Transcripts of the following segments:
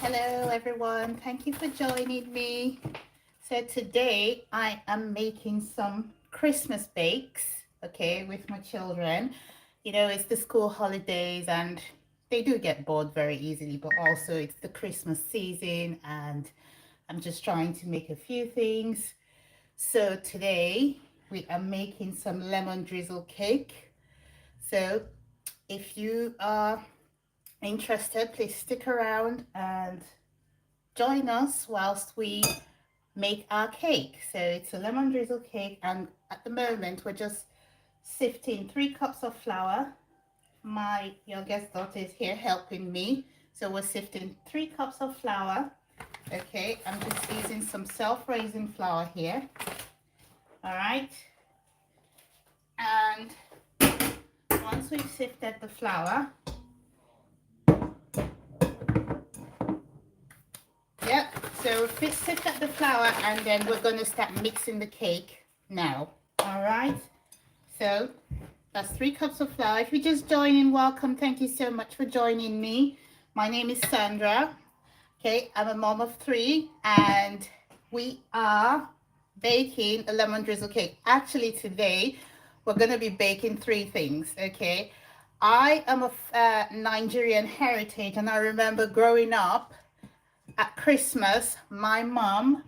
Hello everyone, thank you for joining me. So today I am making some Christmas bakes, okay, with my children. You know, it's the school holidays and they do get bored very easily, but also it's the Christmas season and I'm just trying to make a few things. So today we are making some lemon drizzle cake. So if you are interested, please stick around and join us whilst we make our cake. So it's a lemon drizzle cake, and at the moment we're just sifting 3 cups of flour. My youngest daughter is here helping me. So we're sifting 3 cups of flour. Okay, I'm just using some self-raising flour here. All right. And once we've sifted the flour, yep, so we've sifted the flour and then we're going to start mixing the cake now. All right. So that's 3 cups of flour. If you just join in, welcome. Thank you so much for joining me. My name is Sandra. Okay, I'm a mom of 3 and we are baking a lemon drizzle cake. Actually, today we're going to be baking 3 things. Okay, I am of Nigerian heritage, and I remember growing up at Christmas, my mom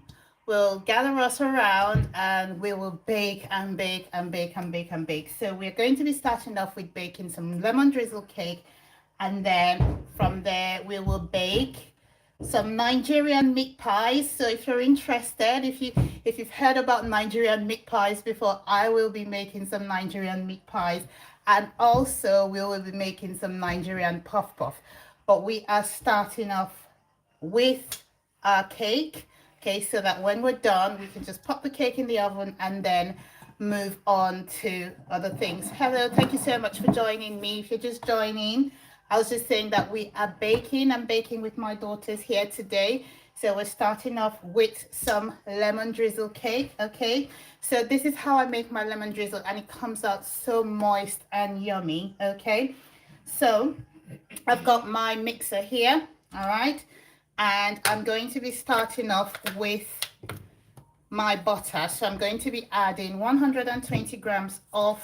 will gather us around and we will bake and bake and bake and bake and bake. So we're going to be starting off with baking some lemon drizzle cake, and then from there we will bake some Nigerian meat pies. So if you're interested, if you've heard about Nigerian meat pies before, I will be making some Nigerian meat pies, and also we will be making some Nigerian puff puff. But we are starting off with our cake, okay, so that when we're done we can just pop the cake in the oven and then move on to other things. Hello, thank you so much for joining me. If you're just joining, I was just saying that we are baking. I'm baking with my daughters here today. So we're starting off with some lemon drizzle cake. Okay, so this is how I make my lemon drizzle, and it comes out so moist and yummy. Okay, so I've got my mixer here. All right, and I'm going to be starting off with my butter. So I'm going to be adding 120 grams of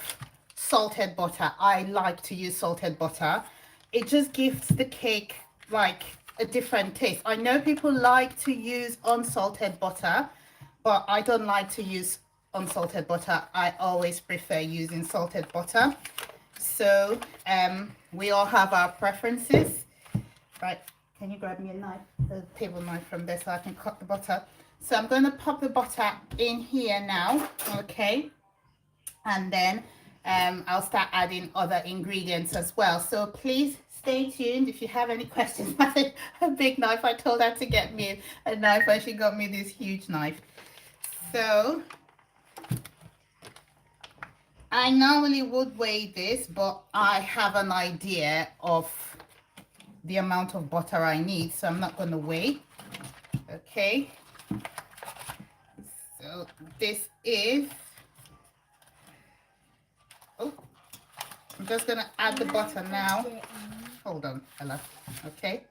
salted butter. I like to use salted butter. It just gives the cake like a different taste. I know people like to use unsalted butter, but I don't like to use unsalted butter. I always prefer using salted butter. So we all have our preferences, right? Can you grab me a knife, a table knife from there, so I can cut the butter? So I'm going to pop the butter in here now, okay? And then I'll start adding other ingredients as well. So please stay tuned. If you have any questions, a big knife. I told her to get me a knife and she got me this huge knife. So I normally would weigh this, but I have an idea of the amount of butter I need, so I'm not going to weigh. Okay, so this is, oh, I'm just going to add the butter now. Hold on, Ella. Okay,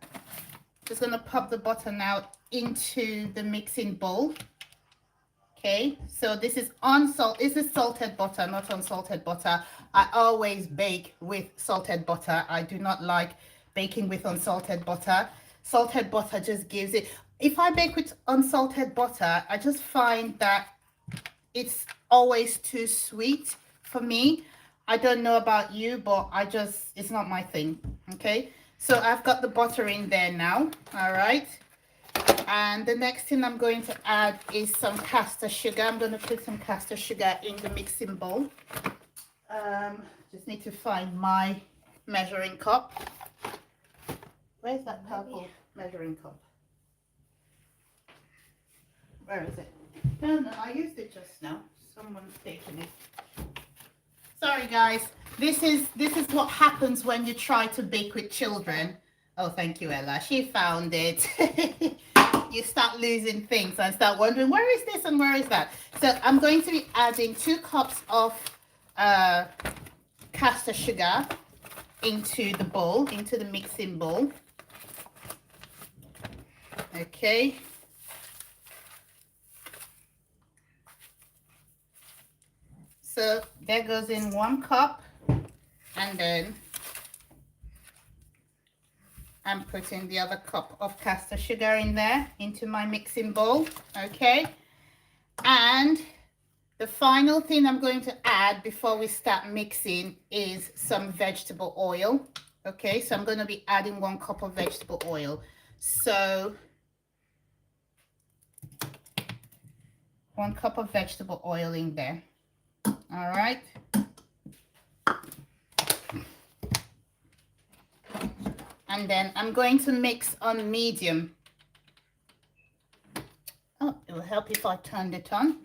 just going to pop the butter now into the mixing bowl. Okay, so this is salted butter, not unsalted butter. I always bake with salted butter. I do not like baking with unsalted butter. Salted butter just gives it. If I bake with unsalted butter, I just find that it's always too sweet for me. I don't know about you, but it's not my thing. Okay, so I've got the butter in there now. All right, and the next thing I'm going to add is some castor sugar. I'm going to put some castor sugar in the mixing bowl. Just need to find my measuring cup. Where's that purple measuring cup? Where is it? No, I used it just now. Someone's taken it. Sorry guys. This is what happens when you try to bake with children. Oh, thank you, Ella. She found it. You start losing things and start wondering, where is this and where is that? So I'm going to be adding 2 cups of castor sugar into the bowl, into the mixing bowl. Okay. So there goes in 1 cup, and then I'm putting the other cup of caster sugar in there into my mixing bowl. Okay. And the final thing I'm going to add before we start mixing is some vegetable oil. Okay, so I'm going to be adding 1 cup of vegetable oil. So 1 cup of vegetable oil in there. All right. And then I'm going to mix on medium. Oh, it will help if I turned it on.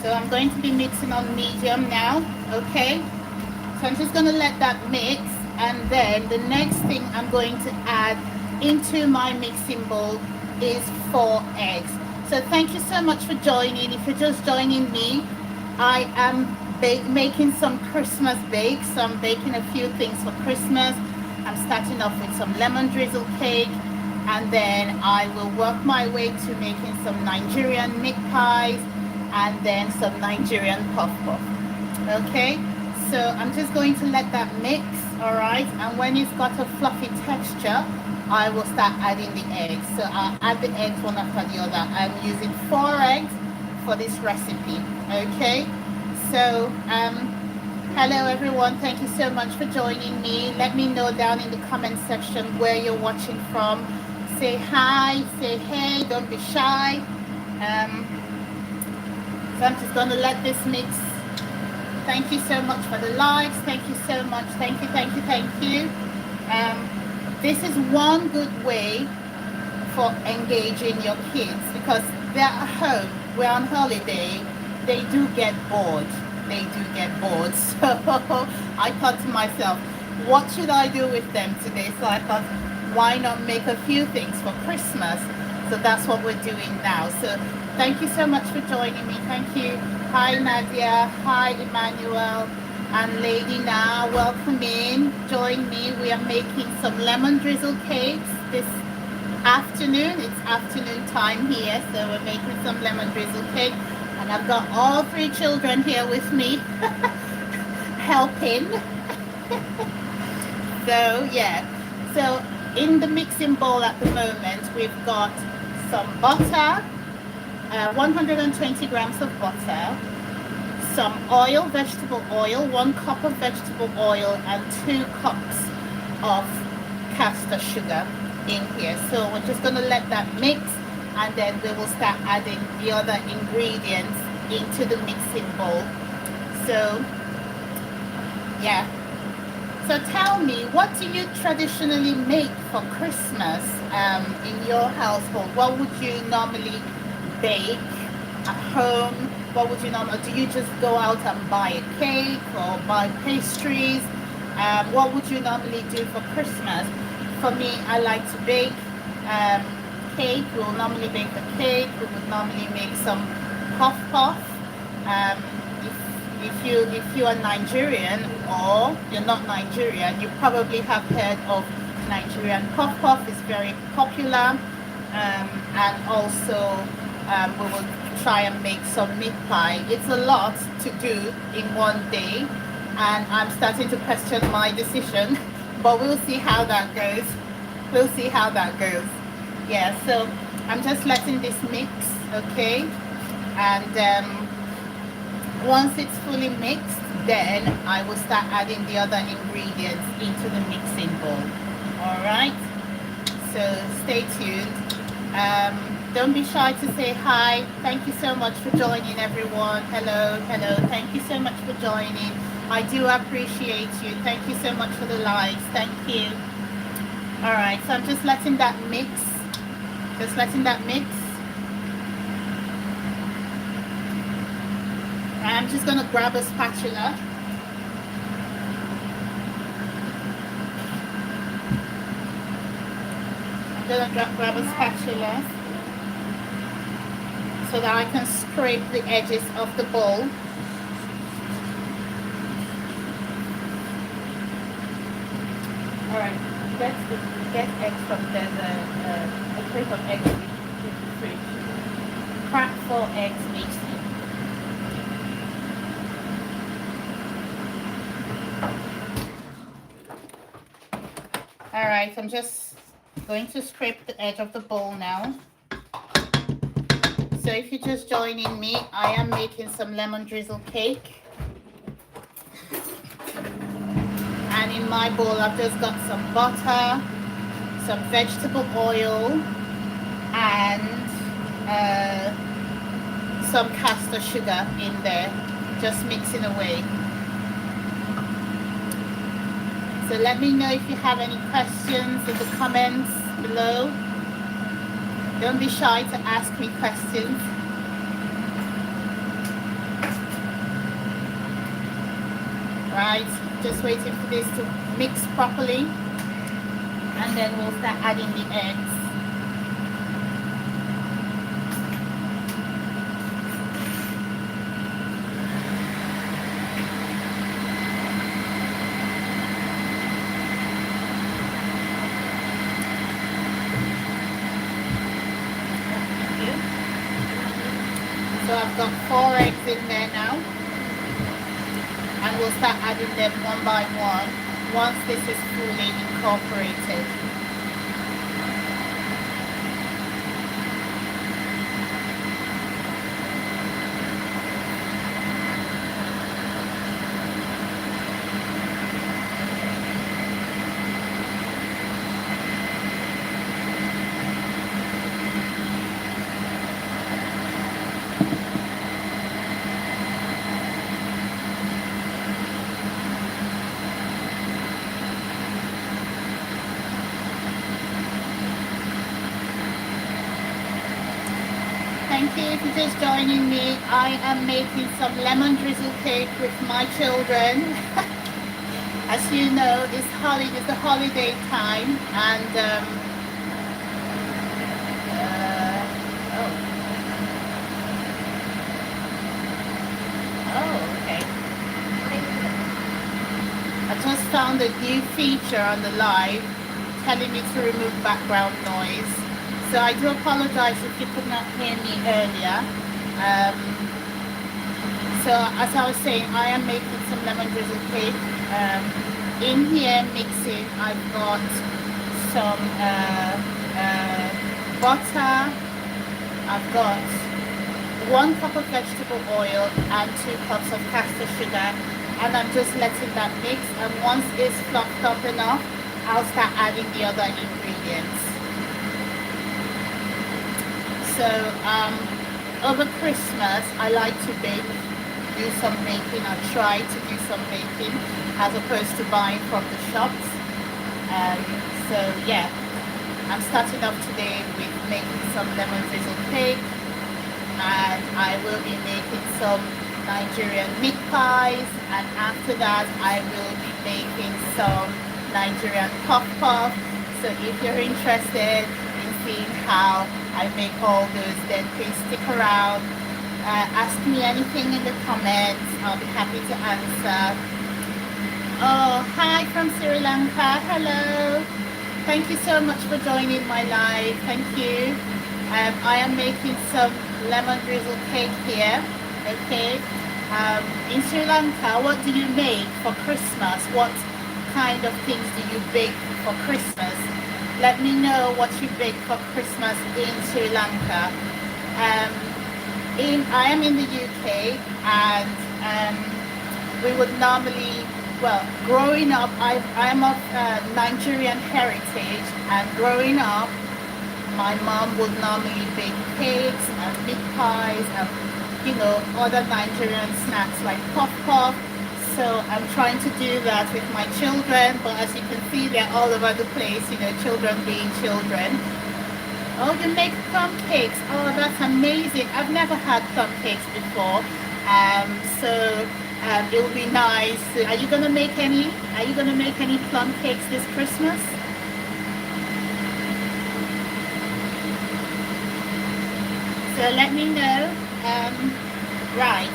So I'm going to be mixing on medium now. Okay. So I'm just going to let that mix, and then the next thing I'm going to add into my mixing bowl is 4 eggs. So thank you so much for joining. If you're just joining me, I am making some Christmas bakes. So I'm baking a few things for Christmas. I'm starting off with some lemon drizzle cake, and then I will work my way to making some Nigerian meat pies and then some Nigerian puff puff. Okay. So I'm just going to let that mix, all right? And when it's got a fluffy texture, I will start adding the eggs. So I'll add the eggs one after the other. I'm using 4 eggs for this recipe, okay? So, hello everyone. Thank you so much for joining me. Let me know down in the comment section where you're watching from. Say hi, say hey, don't be shy. So I'm just going to let this mix. Thank you so much for the likes. Thank you so much. Thank you, thank you, thank you. This is one good way for engaging your kids, because they're at home, we're on holiday, they do get bored. They do get bored. So I thought to myself, what should I do with them today? So I thought, why not make a few things for Christmas? So that's what we're doing now. So thank you so much for joining me. Thank you. Hi Nadia, hi Emmanuel, and Lady Na, welcome in. Join me. We are making some lemon drizzle cakes this afternoon. It's afternoon time here, so we're making some lemon drizzle cake. And I've got all 3 children here with me helping. So yeah, so in the mixing bowl at the moment, we've got some butter, 120 grams of butter, some oil, vegetable oil, 1 cup of vegetable oil, and 2 cups of caster sugar in here. So we're just going to let that mix, and then we will start adding the other ingredients into the mixing bowl. So yeah, so tell me, what do you traditionally make for Christmas in your household? What would you normally bake at home? What would you normally do? You just go out and buy a cake or buy pastries? What would you normally do for Christmas? For me, I like to bake cake. We'll normally bake a cake. We would normally make some puff puff. If you are Nigerian or you're not Nigerian, you probably have heard of Nigerian puff puff. It's very popular, and also we will try and make some meat pie. It's a lot to do in one day, and I'm starting to question my decision, but we'll see how that goes. We'll see how that goes. Yeah, so I'm just letting this mix, okay? And once it's fully mixed, then I will start adding the other ingredients into the mixing bowl. All right, so stay tuned. Don't be shy to say hi. Thank you so much for joining, everyone. Hello, hello. Thank you so much for joining. I do appreciate you. Thank you so much for the likes. Thank you. All right, so I'm just letting that mix. Just letting that mix. I'm just going to grab a spatula. I'm going to grab a spatula so that I can scrape the edges of the bowl. Alright, get eggs from there's a crate of eggs in the fridge. Crack 4 eggs mixed in. Alright, I'm just going to scrape the edge of the bowl now. So if you're just joining me, I am making some lemon drizzle cake. And in my bowl, I've just got some butter, some vegetable oil, and some castor sugar in there, just mixing away. So let me know if you have any questions in the comments below. Don't be shy to ask me questions. Right, just waiting for this to mix properly, and then we'll start adding the eggs. So I've got 4 eggs in there now, and we'll start adding them one by one once this is fully incorporated. Thank you for just joining me. I am making some lemon drizzle cake with my children. As you know, it's the holiday time, and okay. I just found a new feature on the live telling me to remove background noise. So I do apologize if you could not hear me earlier. So as I was saying, I am making some lemon drizzle cake. In here mixing, I've got some butter. I've got 1 cup of vegetable oil and 2 cups of castor sugar. And I'm just letting that mix. And once it's fluffed up enough, I'll start adding the other ingredients. So over Christmas, I like to do some baking. I try to do some baking as opposed to buying from the shops. So yeah, I'm starting off today with making some lemon drizzle cake, and I will be making some Nigerian meat pies, and after that I will be making some Nigerian puff puff. So if you're interested in seeing how I make all those, then please stick around. Ask me anything in the comments. I'll be happy to answer. Oh, hi from Sri Lanka. Hello. Thank you so much for joining my live. Thank you. I am making some lemon drizzle cake here. Okay. In Sri Lanka, what do you make for Christmas? What kind of things do you bake for Christmas? Let me know what you bake for Christmas in Sri Lanka. I am in the UK, and we would normally, well, growing up, I am of Nigerian heritage, and growing up, my mom would normally bake cakes and meat pies and, you know, other Nigerian snacks like puff puff. So I'm trying to do that with my children, but as you can see, they're all over the place, you know, children being children. Oh, you make plum cakes. Oh, that's amazing. I've never had plum cakes before. It will be nice. Are you gonna make any? Are you gonna make any plum cakes this Christmas? So let me know. Right.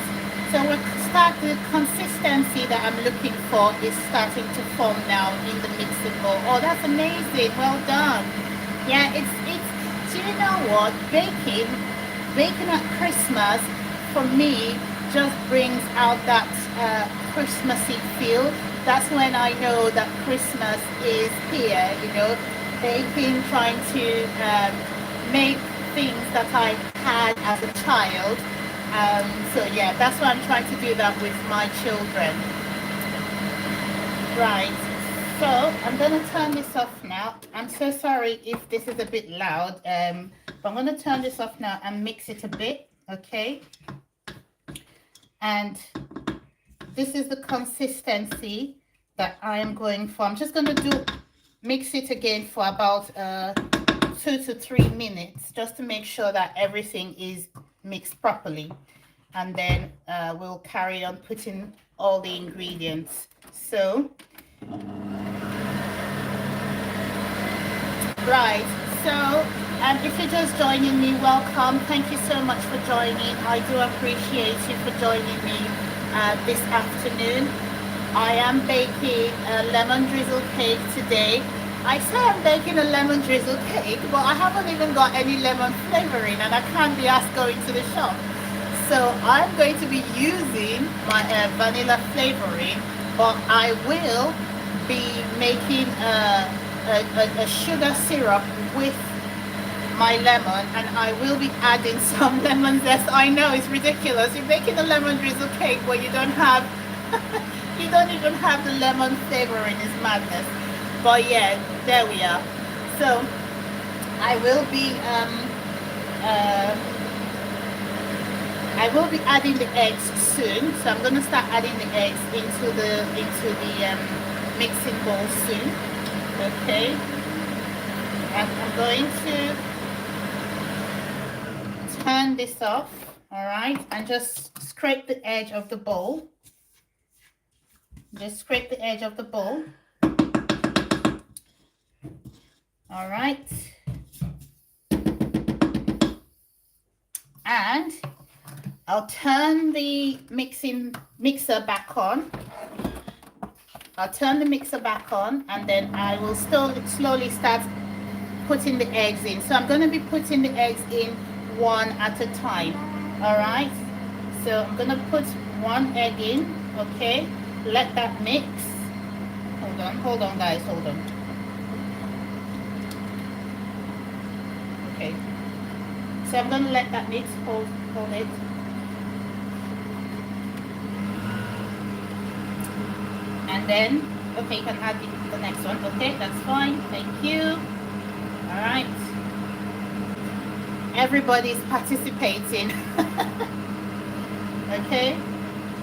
So the consistency that I'm looking for is starting to form now in the mixing bowl. Oh, that's amazing. Well done. Yeah, it's, do you know what? Baking at Christmas, for me, just brings out that Christmassy feel. That's when I know that Christmas is here, you know, baking, trying to make things that I had as a child. So yeah, that's why I'm trying to do that with my children. Right, so I'm going to turn this off now. I'm so sorry if this is a bit loud, but I'm going to turn this off now and mix it a bit, okay? And this is the consistency that I am going for. I'm just going to mix it again for about 2 to 3 minutes, just to make sure that everything is mixed properly. And then we'll carry on putting all the ingredients. So, right, so if you're just joining me, welcome. Thank you so much for joining. I do appreciate you for joining me this afternoon. I am baking a lemon drizzle cake today. I say I'm baking a lemon drizzle cake, but I haven't even got any lemon flavoring, and I can't be asked going to the shop. So I'm going to be using my vanilla flavoring, but I will be making a sugar syrup with my lemon, and I will be adding some lemon zest. I know it's ridiculous. You're making a lemon drizzle cake where you don't have, you don't even have the lemon flavoring. It's madness. But yeah, there we are. So I will be adding the eggs soon. So I'm going to start adding the eggs into the mixing bowl soon. Okay. And I'm going to turn this off. All right, and just scrape the edge of the bowl. Just scrape the edge of the bowl. All right, and I'll turn the mixer back on. I'll turn the mixer back on, and then I will slowly start putting the eggs in. So I'm going to be putting the eggs in one at a time. All right, so I'm going to put one egg in. Okay, let that mix. Hold on guys, hold on. Okay, so I'm going to let that mix. Hold it. And then, okay, you can add the next one. Okay, that's fine. Thank you. All right. Everybody's participating. Okay.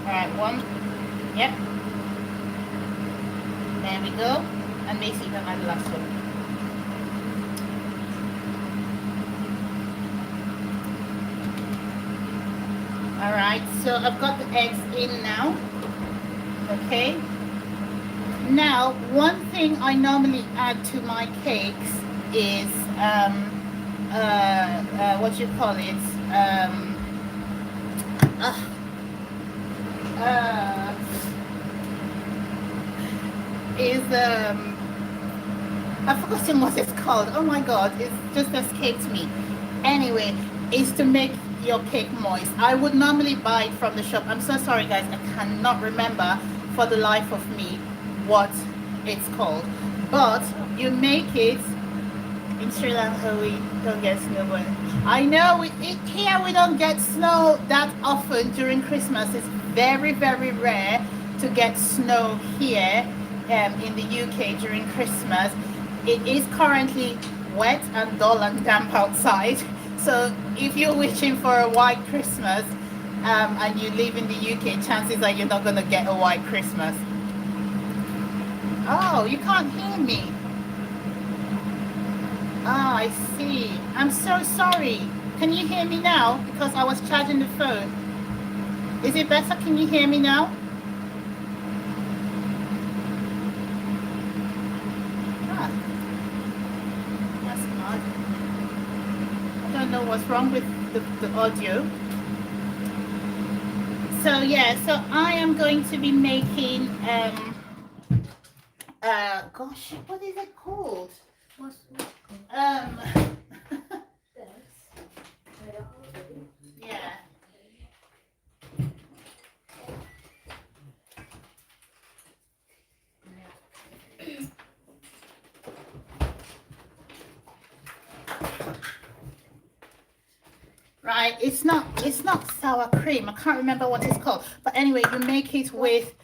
All right, one. Yep. There we go. And Macy, you can add the last one. All right, so I've got the eggs in now. Okay. Now, one thing I normally add to my cakes is what you call it? I've forgotten what it's called. Oh my god, it's just escaped me. Anyway, is to make your cake moist. I would normally buy it from the shop. I'm so sorry guys, I cannot remember for the life of me what it's called, but you make it in Sri Lanka. We don't get snow, but I know here we don't get snow that often during Christmas. It's very, very rare to get snow here in the UK during Christmas. It is currently wet and dull and damp outside, so if you're wishing for a white Christmas and you live in the UK, chances are you're not going to get a white Christmas. Oh, you can't hear me. Oh, I see. I'm so sorry. Can you hear me now? Because I was charging the phone. Is it better? Can you hear me now? Ah, that's odd. I don't know what's wrong with the audio. So yeah, so I am going to be making gosh, what is it called? What's it called? Yeah. Right, it's not sour cream. I can't remember what it's called. But anyway, you make it with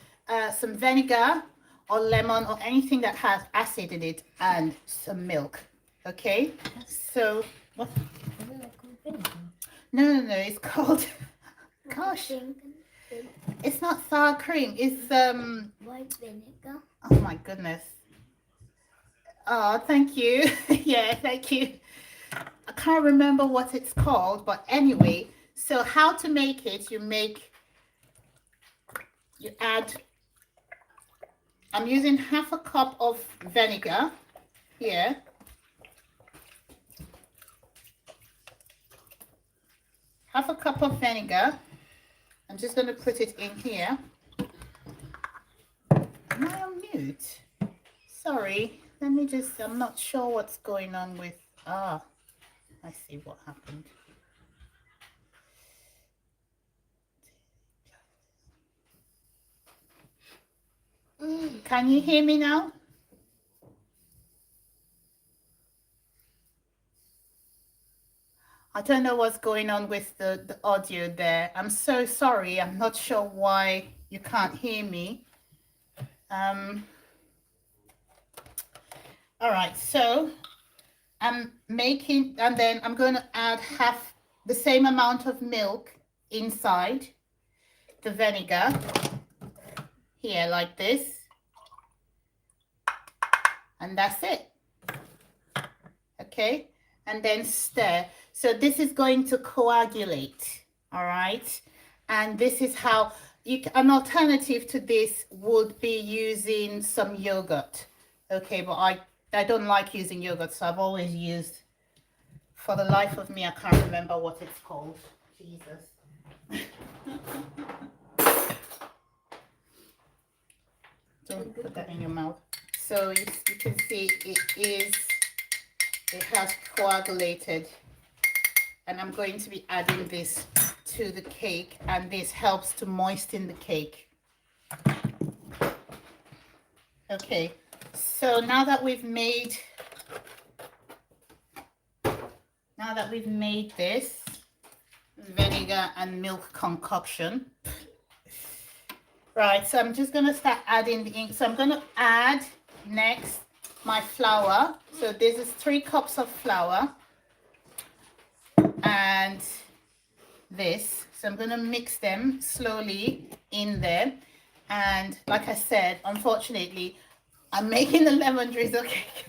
some vinegar or lemon or anything that has acid in it and some milk. Okay? So what? Is it like called vinegar? No, it's called gosh. It's not sour cream. It's White vinegar. oh my goodness. Oh, thank you. Yeah, thank you. I can't remember what it's called, but anyway, so how to make it, you add, I'm using half a cup of vinegar here. Half a cup of vinegar. I'm just going to put it in here. Am I on mute? Sorry, let me just, I'm not sure what's going on with, I see what happened. Can you hear me now? I don't know what's going on with the audio there. I'm so sorry. I'm not sure why you can't hear me. All right, so I'm making, and then I'm going to add half the same amount of milk inside the vinegar here like this. And that's it. Okay, and then stir. So this is going to coagulate, all right? And this is how an alternative to this would be using some yogurt. Okay, but I don't like using yogurt, so I've always used, for the life of me, I can't remember what it's called. Jesus. Don't put that in your mouth. So you can see it has coagulated, and I'm going to be adding this to the cake, and this helps to moisten the cake. Okay, so now that we've made this vinegar and milk concoction, right, so I'm just going to start adding the ink. So I'm going to add next my flour. So this is 3 cups of flour and this. So I'm going to mix them slowly in there. And like I said, unfortunately, I'm making a lemon drizzle cake,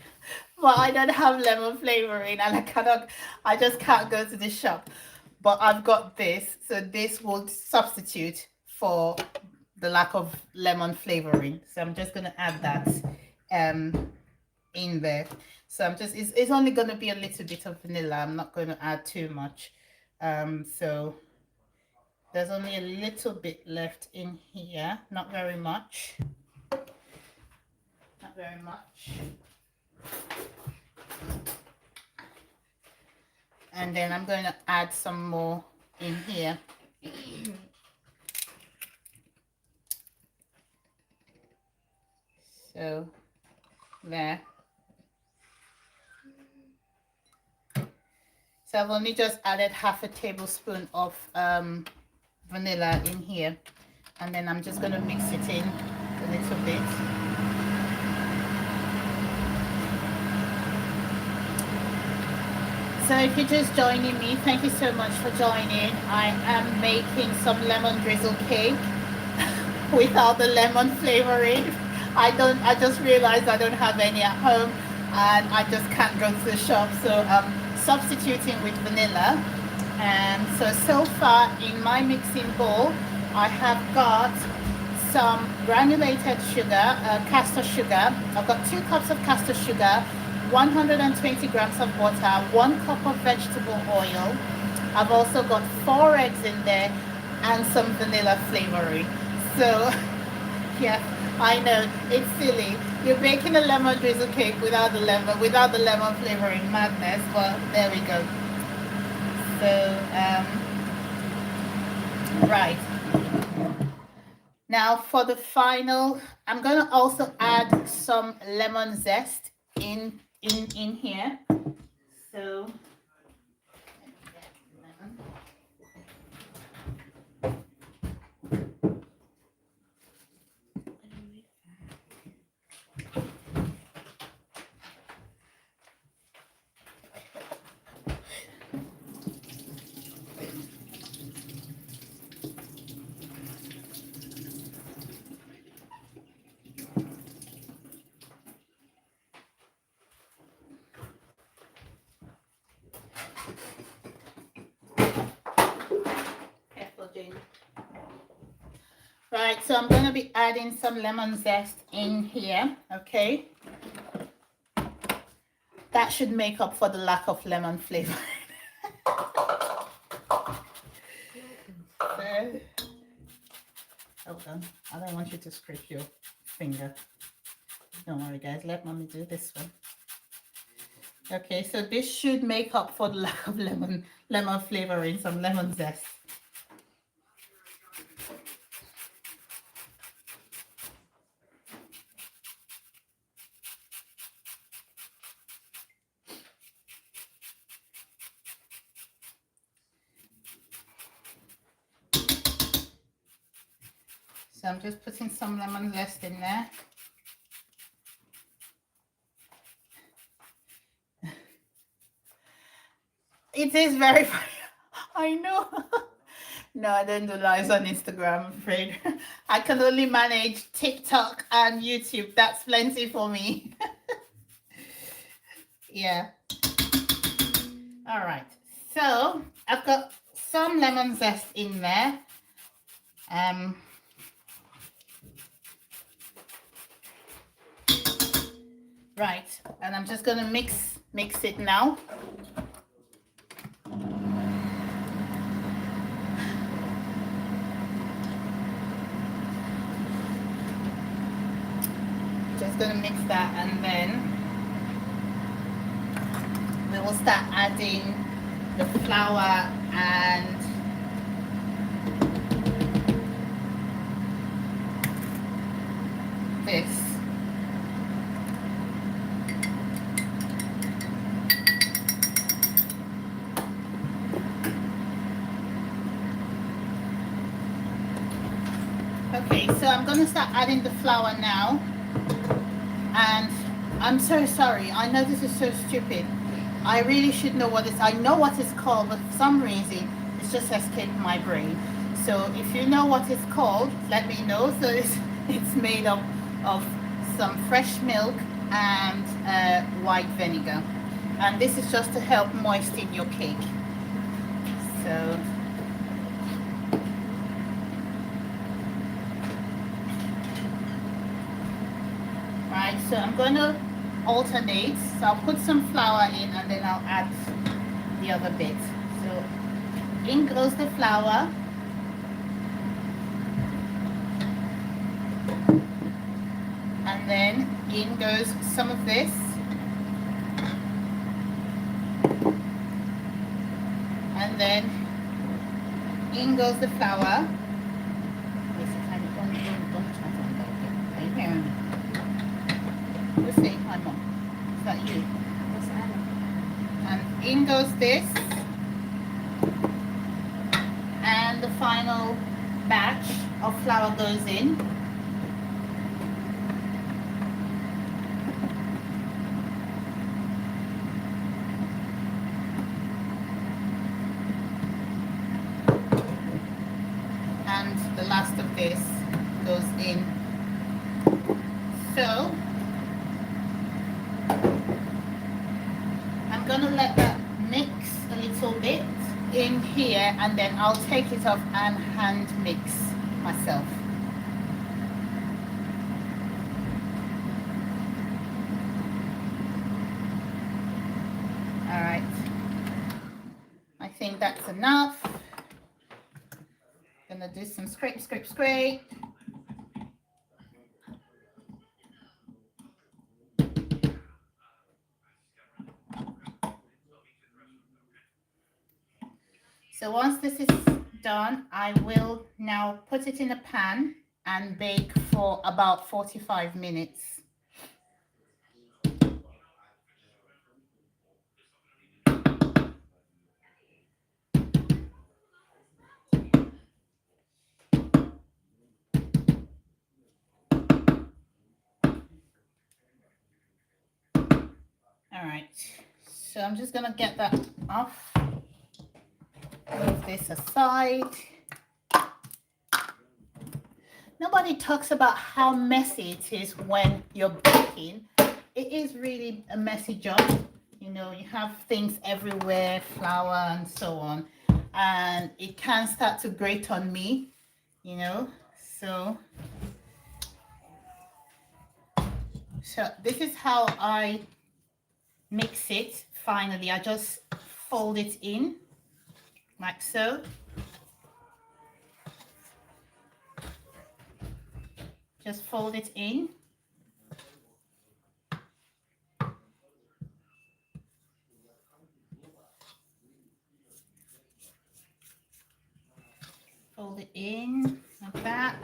but I don't have lemon flavoring, and I just can't go to the shop. But I've got this, so this will substitute for the lack of lemon flavoring. So I'm just going to add that in there. So I'm just, it's only going to be a little bit of vanilla. I'm not going to add too much. So there's only a little bit left in here, not very much. Not very much. And then I'm going to add some more in here. So there. So I've only just added half a tablespoon of vanilla in here, and then I'm just going to mix it in a little bit. So if you're just joining me, thank you so much for joining. I am making some lemon drizzle cake without the lemon flavoring. I just realized I don't have any at home, and I just can't go to the shop, so I'm substituting with vanilla. And so far in my mixing bowl, I have got some granulated sugar, castor sugar. I've got 2 cups of castor sugar, 120 grams of butter, 1 cup of vegetable oil. I've also got 4 eggs in there, and some vanilla flavoring. So yeah, I know it's silly. You're baking a lemon drizzle cake without the lemon flavoring, madness. But there we go. So right now for the final, I'm gonna also add some lemon zest in here. So lemon. Careful, Jane. Right, so I'm going to be adding some lemon zest in here, okay? That should make up for the lack of lemon flavor. Hold on, I don't want you to scrape your finger. Don't worry guys, let mommy do this one. Okay, so this should make up for the lack of lemon flavoring, some lemon zest. So I'm just putting some lemon zest in there. It is very funny. I know. No, I don't do lives on Instagram, I'm afraid. I can only manage TikTok and YouTube. That's plenty for me. Yeah. All right. So I've got some lemon zest in there. Right. And I'm just gonna mix it now. Just gonna mix that, and then we will start adding the flour and this. Okay, so I'm gonna start adding the flour now. And I'm so sorry, I know this is so stupid. I really should know what it's, I know what it's called, but for some reason it's just escaped my brain. So if you know what it's called, let me know. So it's made up of some fresh milk and white vinegar. And this is just to help moisten your cake. So right, so I'm going to alternate. So I'll put some flour in and then I'll add the other bit. So in goes the flour. And then in goes some of this. And then in goes the flour. Are you hearing me? Who's saying hi, Mom? Is that you? That's Anna. And in goes this. And the final batch of flour goes in. And the last of this goes in. So I'm gonna let that mix a little bit in here, and then I'll take it off and hand mix myself. All right, I think that's enough. I'm Gonna do some scrape, scrape, scrape. So once this is done, I will now put it in a pan and bake for about 45 minutes. All right, so I'm just gonna get that off. Move this aside. Nobody talks about how messy it is when you're baking. It is really a messy job. You know, you have things everywhere, flour and so on, and it can start to grate on me, you know. So this is how I mix it. Finally, I just fold it in like so. Just fold it in. Fold it in like that.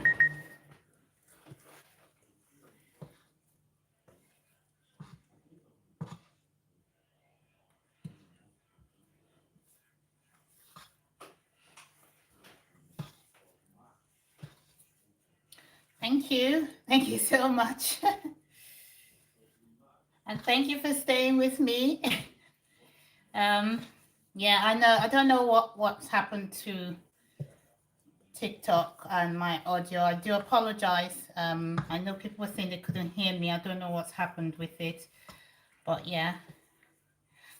Thank you. Thank you so much. And thank you for staying with me. Yeah, I know. I don't know what's happened to TikTok and my audio. I do apologize. I know people were saying they couldn't hear me. I don't know what's happened with it, but yeah.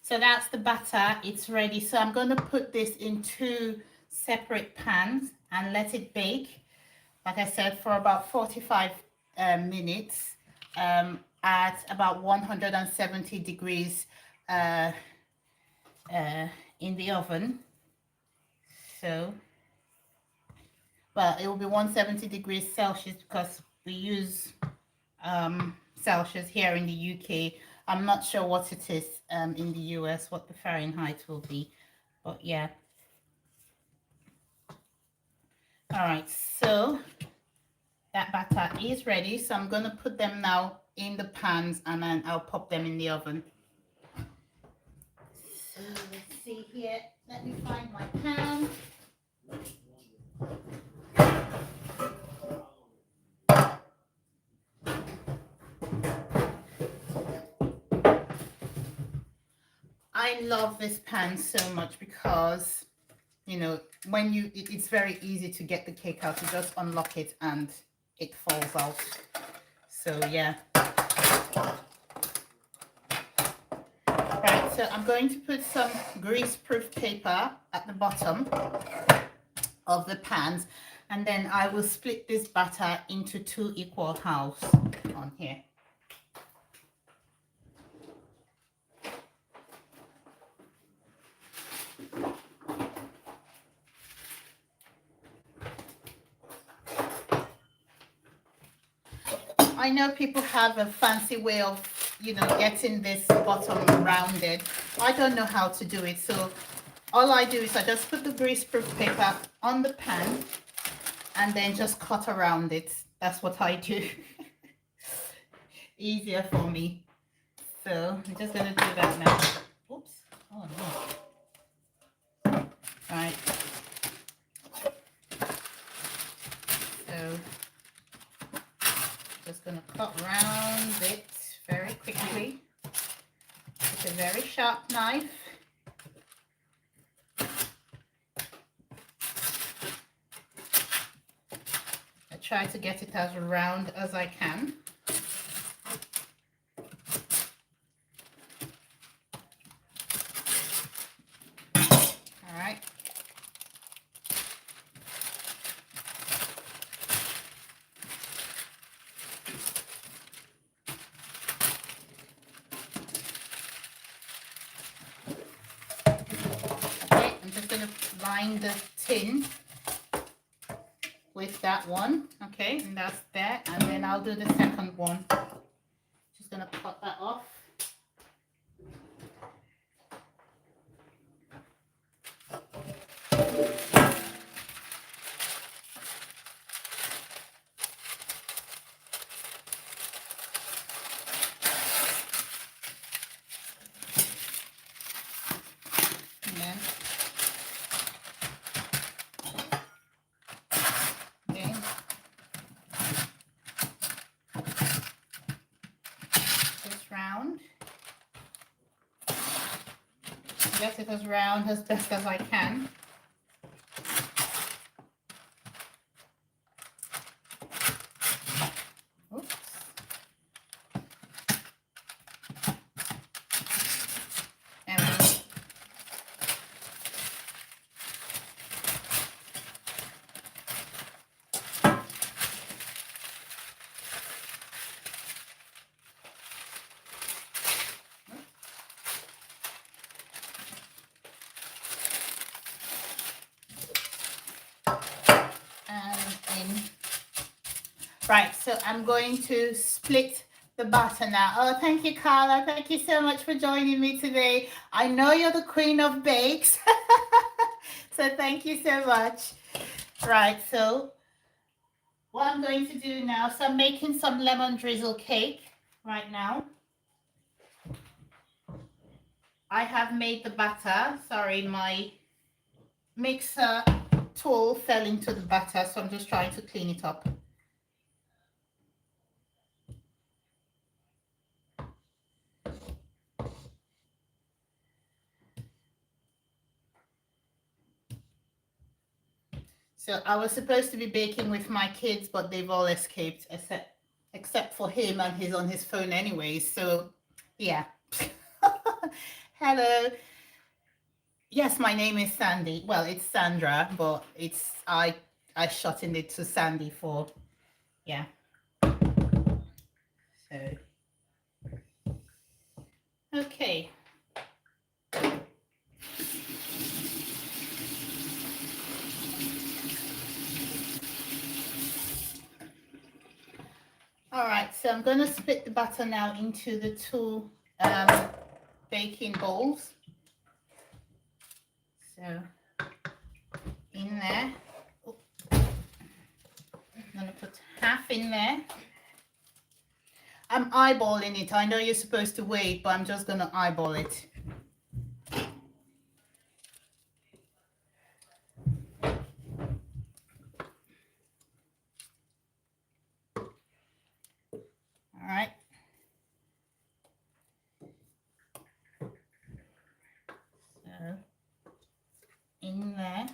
So that's the batter. It's ready. So I'm going to put this in 2 separate pans and let it bake, like I said, for about 45 minutes at about 170 degrees in the oven. So, well, it will be 170 degrees Celsius because we use Celsius here in the UK. I'm not sure what it is in the US, what the Fahrenheit will be, but yeah. All right, so that batter is ready. So I'm going to put them now in the pans and then I'll pop them in the oven. So let's see here. Let me find my pan. I love this pan so much because, you know, when it's very easy to get the cake out. You just unlock it and it falls out. So yeah. Right, so I'm going to put some grease-proof paper at the bottom of the pans, and then I will split this batter into 2 equal halves on here. I know people have a fancy way of, you know, getting this bottom rounded. I don't know how to do it. So all I do is I just put the greaseproof paper on the pan and then just cut around it. That's what I do. Easier for me. So I'm just going to do that now. Oops. Oh no. Right. So just going to cut around it very quickly with a very sharp knife. I try to get it as round as I can. All right. Okay, I'm just going to line the tin with that one. Okay, and that's there. And then I'll do the second one. Just gonna cut that off. Round. Get it as round as best as I can. Oops. There we go. Right, so I'm going to split the butter now. Oh, thank you, Carla. Thank you so much for joining me today. I know you're the queen of bakes. So thank you so much. Right, so what I'm going to do now, so I'm making some lemon drizzle cake right now. I have made the batter. Sorry, my mixer tool fell into the batter, so I'm just trying to clean it up. So I was supposed to be baking with my kids, but they've all escaped except for him, and he's on his phone anyways. So yeah. Hello. Yes, my name is Sandy. Well, it's Sandra, but it's I shortened it to Sandy for yeah. So okay. All right, so I'm going to split the batter now into the two baking bowls. So in there, I'm going to put half in there. I'm eyeballing it. I know you're supposed to wait, but I'm just going to eyeball it. All right. So in there.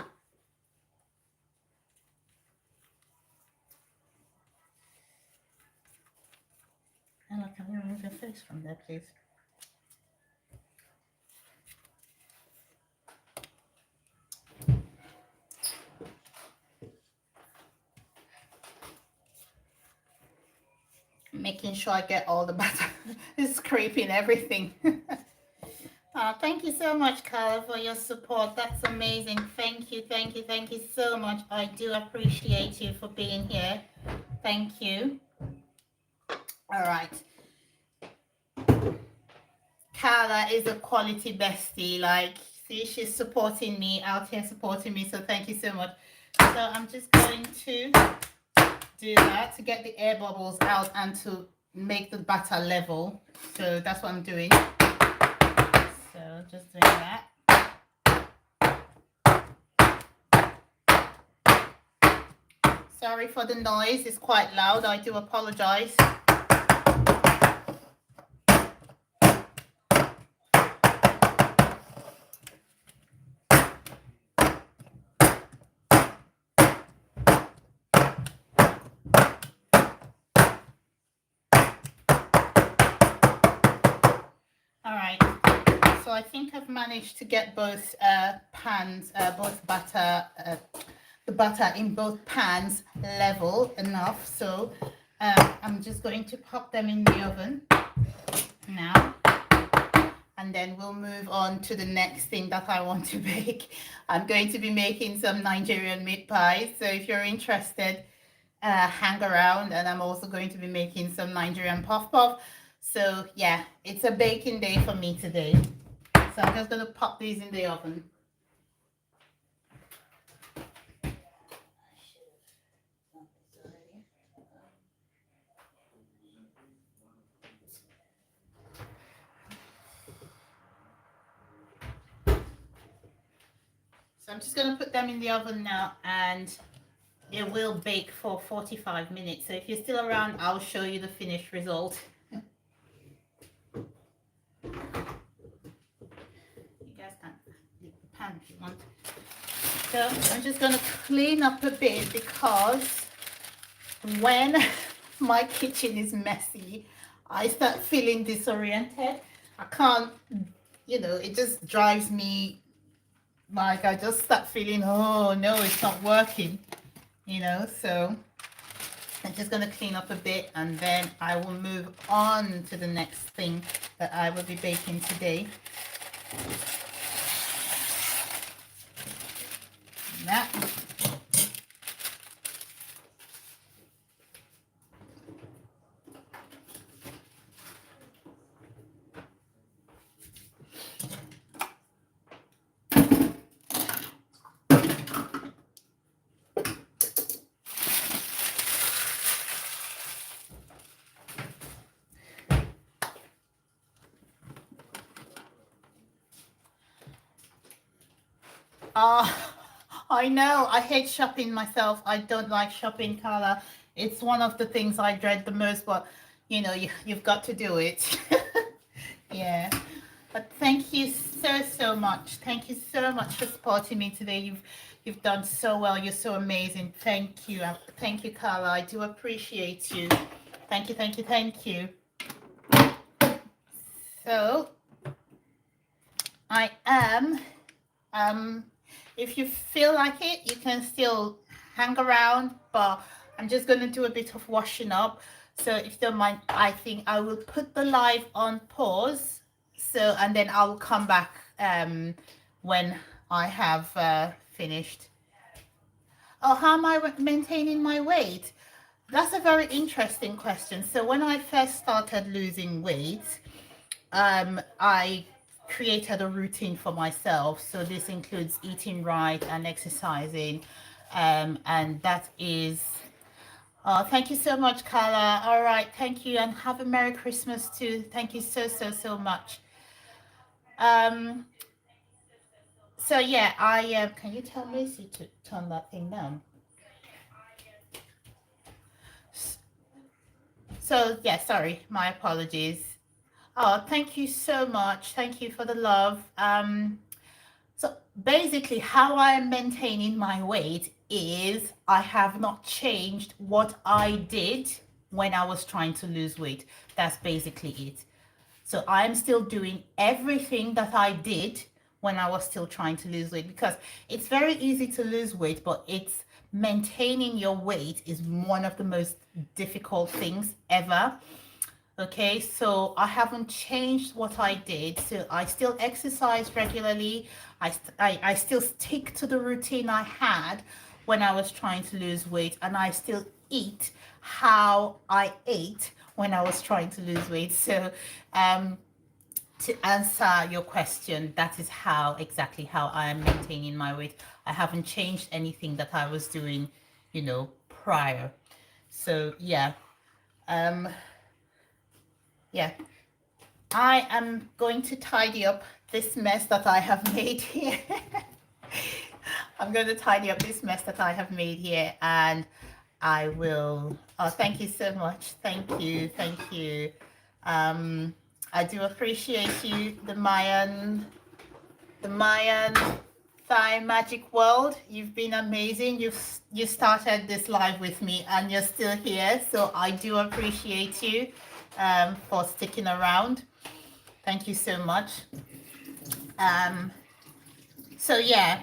And can you remove your face from there, please? Making sure I get all the batter. It's scraping everything. Oh, thank you so much, Carla, for your support. That's amazing. Thank you, thank you, thank you so much. I do appreciate you for being here. Thank you. All right. Carla is a quality bestie. Like, see, she's supporting me out here, supporting me. So thank you so much. So I'm just going to do that to get the air bubbles out and to make the batter level. So that's what I'm doing. So just doing that. Sorry for the noise, it's quite loud. I do apologize. All right, so I think I've managed to get both pans, both batter, the butter in both pans level enough. So I'm just going to pop them in the oven now. and then we'll move on to the next thing that I want to bake. I'm going to be making some Nigerian meat pies. So if you're interested, hang around, and I'm also going to be making some Nigerian puff puff. So yeah, it's a baking day for me today. So I'm just going to pop these in the oven. So I'm just going to put them in the oven now, and it will bake for 45 minutes. So if you're still around, I'll show you the finished result. You guys can leave the pan if you want. So I'm just going to clean up a bit, because when my kitchen is messy, I start feeling disoriented. I can't, it just drives me, like, I just start feeling, oh no, it's not working, so I'm just going to clean up a bit, and then I will move on to the next thing that I will be baking today. That. I know, I hate shopping myself. I don't like shopping, Carla. It's one of the things I dread the most, but you've got to do it. Yeah. But thank you so much. Thank you so much for supporting me today. You've done so well. You're so amazing. Thank you. Thank you, Carla. I do appreciate you. Thank you, thank you, thank you. So I am if you feel like it, you can still hang around, but I'm just going to do a bit of washing up. So if you don't mind, I think I will put the live on pause. So, and then I'll come back when I have finished. Oh, how am I maintaining my weight? That's a very interesting question. So when I first started losing weight, I created a routine for myself. So this includes eating right and exercising, and that is thank you so much, Carla. All right, thank you, and have a Merry Christmas too. Thank you so much. So yeah, I can you tell Macy to turn that thing down? So yeah, sorry, my apologies. Oh, thank you so much. Thank you for the love. So basically, how I am maintaining my weight is I have not changed what I did when I was trying to lose weight. That's basically it. So I'm still doing everything that I did when I was still trying to lose weight, because it's very easy to lose weight, but it's maintaining your weight is one of the most difficult things ever. Okay, so I haven't changed what I did. So I still exercise regularly. I still stick to the routine I had when I was trying to lose weight, and I still eat how I ate when I was trying to lose weight. So to answer your question, that is exactly how I am maintaining my weight. I haven't changed anything that I was doing, prior. So yeah. Yeah, I am going to tidy up this mess that I have made here. I'm going to tidy up this mess that I have made here, and I will, thank you so much. Thank you. I do appreciate you, the Mayan Thai Magic World. You've been amazing. You started this live with me, and you're still here, so I do appreciate you for sticking around. Thank you so much. So yeah,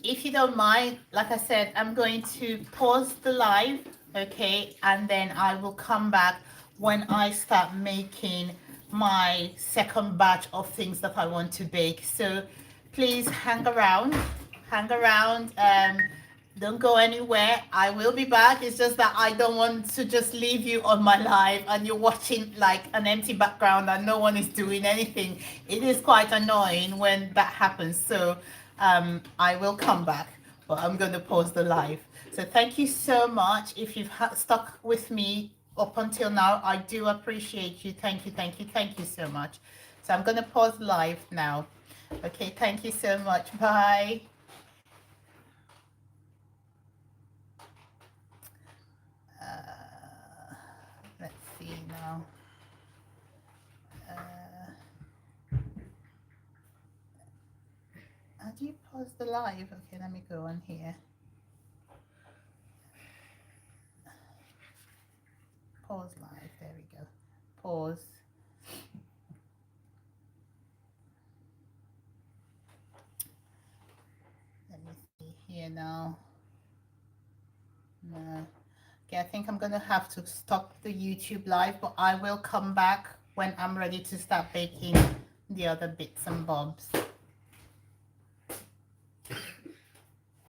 if you don't mind, like I said, I'm going to pause the live, okay, and then I will come back when I start making my second batch of things that I want to bake. So please hang around, don't go anywhere. I will be back. It's just that I don't want to just leave you on my live and you're watching like an empty background and no one is doing anything. It is quite annoying when that happens. So I will come back, but I'm going to pause the live. So thank you so much. If you've stuck with me up until now, I do appreciate you. Thank you so much. So I'm going to pause live now. Okay, thank you so much. Bye. Let's see now. How do you pause the live? Okay, let me go on here. Pause live. There we go. Pause. Let me see here now. No. Okay, I think I'm going to have to stop the YouTube live, but I will come back when I'm ready to start baking the other bits and bobs.